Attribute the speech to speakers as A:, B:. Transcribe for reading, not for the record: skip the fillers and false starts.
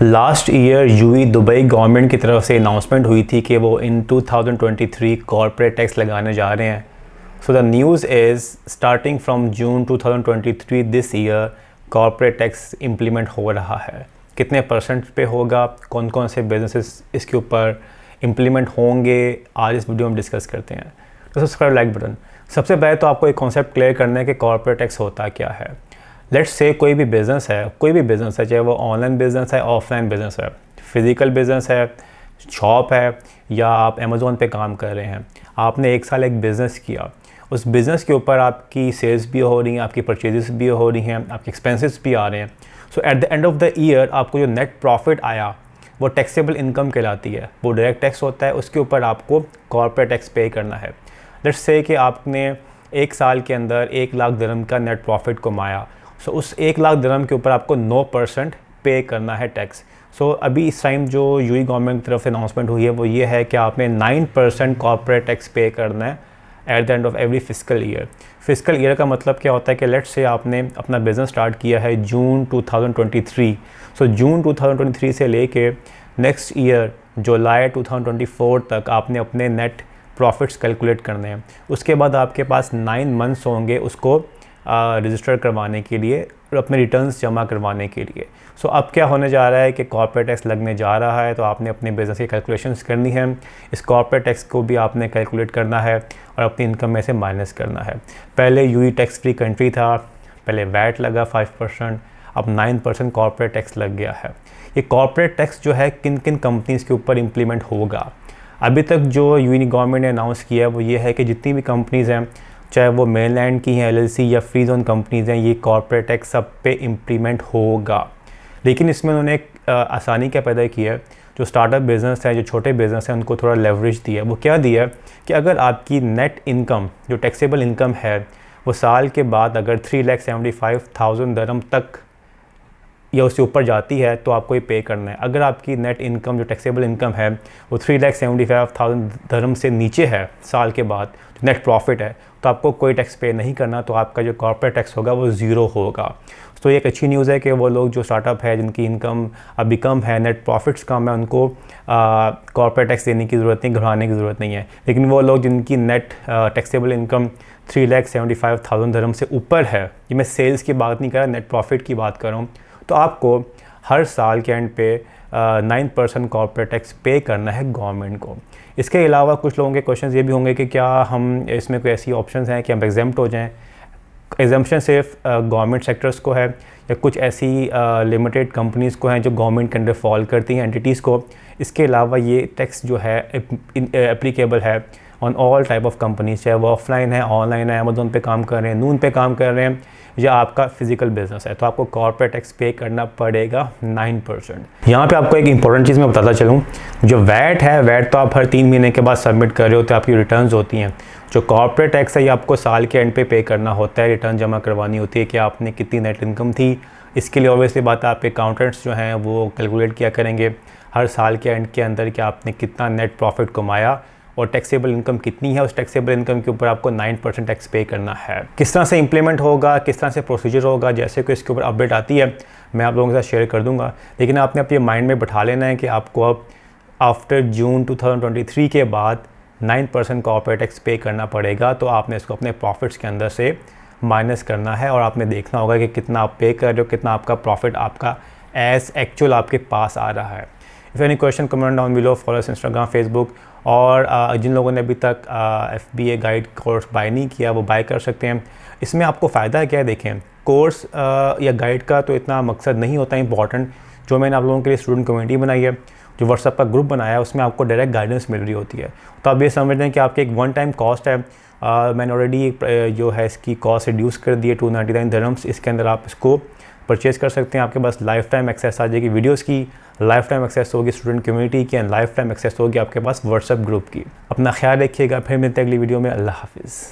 A: Last year UAE Dubai government की तरफ से अनाउंसमेंट हुई थी कि वो इन 2023 कॉर्पोरेट टैक्स लगाने जा रहे हैं। So the news is starting from June 2023 this year corporate tax implement हो रहा है। कितने परसेंट पे होगा, कौन कौन से बिजनेसेस इसके ऊपर इम्प्लीमेंट होंगे, आज इस वीडियो में डिस्कस करते हैं। तो सब्सक्राइब लाइक बटन। सबसे पहले तो आपको एक कॉन्सेप्ट क्लियर करना है कि कॉर्पोरेट टैक्स होता क्या है। लेट्स से कोई भी बिज़नेस है, चाहे वो ऑनलाइन बिज़नेस है, ऑफलाइन बिज़नेस है, फिज़िकल बिज़नेस है, शॉप है, या आप अमेज़ोन पे काम कर रहे हैं। आपने एक साल एक बिज़नेस किया, उस बिज़नेस के ऊपर आपकी सेल्स भी हो रही हैं, आपकी परचेजेस भी हो रही हैं, आपके एक्सपेंसेस भी आ रहे हैं। So at the end of the year आपको जो नेट प्रॉफिट आया वो टैक्सेबल इनकम कहलाती है। वो डायरेक्ट टैक्स होता है, उसके ऊपर आपको कॉर्पोरेट टैक्स पे करना है। लेट्स से कि आपने एक साल के अंदर 1 लाख दिरहम का नेट प्रॉफिट कमाया। सो उस 1 लाख दिरहम के ऊपर आपको 9% पे करना है टैक्स। सो अभी इस टाइम जो यूएई गवर्नमेंट की तरफ से अनाउंसमेंट हुई है वो ये है कि आपने 9% कॉर्पोरेट टैक्स पे करना है eight the end of every physical year. Physical year का मतलब क्या होता है कि लेट्स से आपने अपना बिज़नेस स्टार्ट किया है जून 2023। सो जून 2023 से लेके नेक्स्ट ईयर जुलाई 2024 तक आपने अपने नेट प्रॉफिट्स कैलकुलेट करने हैं। उसके बाद आपके पास 9 मंथ्स होंगे उसको रजिस्टर करवाने के लिए और अपने रिटर्न्स जमा करवाने के लिए। सो अब क्या होने जा रहा है कि कॉर्पोरेट टैक्स लगने जा रहा है, तो आपने अपने बिज़नेस की कैलकुलेशंस करनी है। इस कॉर्पोरेट टैक्स को भी आपने कैलकुलेट करना है और अपनी इनकम में से माइनस करना है। पहले यूएई टैक्स फ्री कंट्री था, पहले वैट लगा 5%, अब 9% कॉर्पोरेट टैक्स लग गया है। ये कॉर्पोरेट टैक्स जो है किन किन कंपनीज़ के ऊपर इम्प्लीमेंट होगा। अभी तक जो यूएई गवर्नमेंट ने अनाउंस किया है वो ये है कि जितनी भी कंपनीज़ हैं, चाहे वो मेनलैंड की हैं, एलएलसी या फ्री जोन कंपनीज़ हैं, ये कॉर्पोरेट टैक्स सब पे इम्प्लीमेंट होगा। लेकिन इसमें उन्होंने एक आसानी क्या पैदा की है, जो स्टार्टअप बिज़नेस है, जो छोटे बिज़नेस हैं, उनको थोड़ा लेवरेज दिया है। वो क्या दिया है कि अगर आपकी नेट इनकम जो टैक्सेबल इनकम है वो साल के बाद अगर 3,75,000 दिरहम तक या उससे ऊपर जाती है तो आपको ये पे करना है। अगर आपकी नेट इनकम जो टैक्सेबल इनकम है वो 3,75,000 दिरहम से नीचे है साल के बाद, जो नेट प्रॉफिट है, तो आपको कोई टैक्स पे नहीं करना। तो आपका जो कॉर्पोरेट टैक्स होगा वो ज़ीरो होगा। तो ये एक अच्छी न्यूज़ है कि वो लोग जो स्टार्टअप है जिनकी इनकम अभी कम है, नेट प्रॉफिट्स कम है, उनको कॉर्पोरेट टैक्स देने की ज़रूरत नहीं, घबराने की ज़रूरत नहीं है। लेकिन वो लोग जिनकी नेट टैक्सेबल इनकम 3,75,000 दिरहम से ऊपर है, ये मैं सेल्स की बात नहीं कर रहा, नेट प्रॉफिट की बात कर रहा हूँ, तो आपको हर साल के एंड पे 9% कॉर्पोरेट टैक्स पे करना है गवर्नमेंट को। इसके अलावा कुछ लोगों के क्वेश्चंस ये भी होंगे कि क्या हम इसमें कोई ऐसी ऑप्शंस हैं कि हम एग्जेम्प्ट हो जाएं। एग्जाम्पशन सिर्फ गवर्नमेंट सेक्टर्स को है या कुछ ऐसी लिमिटेड कंपनीज़ को हैं जो गवर्नमेंट के अंडर फॉल करती हैं, एंटिटीज़ को। इसके अलावा ये टैक्स जो है एप्लीकेबल है on all type of companies, चाहे वो ऑफलाइन है, ऑनलाइन है, अमेज़ोन पे काम कर रहे हैं, नून पे काम कर रहे हैं, या आपका फिजिकल बिजनेस है, तो आपको कॉर्पोरेट टैक्स पे करना पड़ेगा 9%। यहाँ पे आपको एक इंपॉर्टेंट चीज़ मैं बताता चलूँ, जो वैट है, वैट तो आप हर 3 महीने के बाद सबमिट कर रहे होते हैं, आपकी रिटर्न्स होती हैं। जो कॉर्पोरेट टैक्स है ये आपको साल के एंड पे करना होता है, रिटर्न जमा करवानी होती है कि आपने कितनी नेट इनकम थी। इसके लिए ऑब्वियसली बात है, आपके अकाउंटेंट्स जो हैं वो कैलकुलेट किया करेंगे हर साल के एंड के अंदर कि आपने कितना नेट प्रॉफिट कमाया और टैक्सेबल इनकम कितनी है। उस टैक्सेबल इनकम के ऊपर आपको 9% टैक्स पे करना है। किस तरह से इंप्लीमेंट होगा, किस तरह से प्रोसीजर होगा, जैसे कि इसके ऊपर अपडेट आती है मैं आप लोगों के साथ शेयर कर दूंगा। लेकिन आपने अपने माइंड में बैठा लेना है कि आपको अब आफ्टर जून 2023 के बाद 9% कॉर्पोरेट टैक्स पे करना पड़ेगा। तो आपने इसको अपने प्रॉफिट्स के अंदर से माइनस करना है और आपने देखना होगा कि कितना आप पे कर रहे हो, कितना आपका प्रॉफिट आपका एज एक्चुअल आपके पास आ रहा है। If any question comment down below, follow us Instagram, Facebook. और जिन लोगों ने अभी तक FBA गाइड कोर्स बाय नहीं किया वो बाय कर सकते हैं। इसमें आपको फ़ायदा क्या है, देखें, कोर्स या गाइड का तो इतना मकसद नहीं होता इंपॉर्टेंट। जो मैंने आप लोगों के लिए स्टूडेंट कम्युनिटी बनाई है, जो व्हाट्सएप का ग्रुप बनाया है, उसमें आपको डायरेक्ट गाइडेंस मिल रही होती है। तो आप ये समझ लें कि आपकी एक वन टाइम कॉस्ट है। मैंने ऑलरेडी जो है इसकी कॉस्ट रिड्यूस कर दी है 299 दिरहम्स। इसके अंदर आप इसको परचेज़ कर सकते हैं। आपके पास लाइफ टाइम एक्सेस आ जाएगी वीडियोस की, लाइफ टाइम एक्सेस होगी स्टूडेंट कम्युनिटी की, एंड लाइफ टाइम एक्सेस होगी आपके पास व्हाट्सएप ग्रुप की। अपना ख्याल रखिएगा, फिर मिलते हैं अगली वीडियो में। अल्लाह हाफिज़।